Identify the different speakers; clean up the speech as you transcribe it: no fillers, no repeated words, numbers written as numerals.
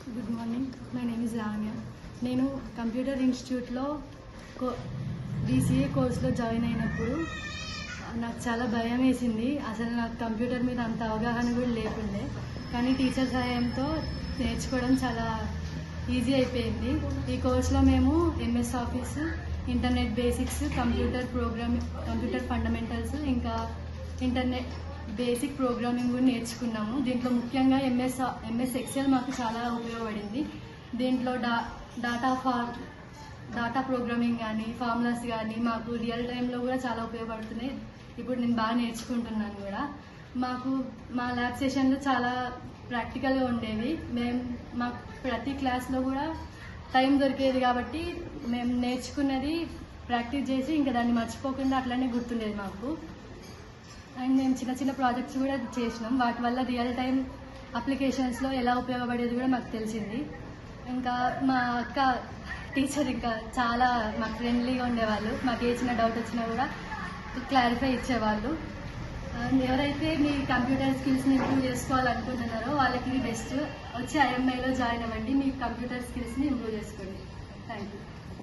Speaker 1: Good morning, my name is Ramya. నేను computer ఇన్స్టిట్యూట్లో BCA కోర్స్లో జాయిన్ అయినప్పుడు నాకు చాలా భయం వేసింది. అసలు నాకు కంప్యూటర్ మీద అంత అవగాహన కూడా లేకుండే, కానీ టీచర్ సహాయంతో నేర్చుకోవడం చాలా ఈజీ అయిపోయింది. ఈ కోర్స్లో మేము MS office, internet basics, computer fundamentals, ఇంకా ఇంటర్నెట్ బేసిక్ ప్రోగ్రామింగ్ కూడా నేర్చుకున్నాము. దీంట్లో ముఖ్యంగా MS ఎక్సెల్ మాకు చాలా ఉపయోగపడింది. దీంట్లో డాటా ప్రోగ్రామింగ్ కానీ ఫార్ములాస్ కానీ మాకు రియల్ టైంలో కూడా చాలా ఉపయోగపడుతున్నాయి. ఇప్పుడు నేను బాగా నేర్చుకుంటున్నాను కూడా. మా ల్యాబ్ సెషన్లు చాలా ప్రాక్టికల్గా ఉండేవి. మాకు ప్రతి క్లాస్లో కూడా టైం దొరికేది కాబట్టి మేము నేర్చుకున్నది ప్రాక్టీస్ చేసి ఇంకా దాన్ని మర్చిపోకుండా అట్లనే గుర్తుండేది మాకు. అండ్ మేము చిన్న చిన్న ప్రాజెక్ట్స్ కూడా చేసినాం. వాటి వల్ల రియల్ టైం అప్లికేషన్స్లో ఎలా ఉపయోగపడేది కూడా మాకు తెలిసింది. ఇంకా మా అక్క టీచర్ ఇంకా చాలా మాకు ఫ్రెండ్లీగా ఉండేవాళ్ళు. మాకు ఏ చిన్న డౌట్ వచ్చినా కూడా క్లారిఫై ఇచ్చేవాళ్ళు. ఎవరైతే మీ కంప్యూటర్ స్కిల్స్ని ఇంప్రూవ్ చేసుకోవాలనుకుంటున్నారో వాళ్ళకి బెస్ట్ వచ్చి IMIలో జాయిన్ అవ్వండి. మీ కంప్యూటర్ స్కిల్స్ని ఇంప్రూవ్ చేసుకోండి. Thank you.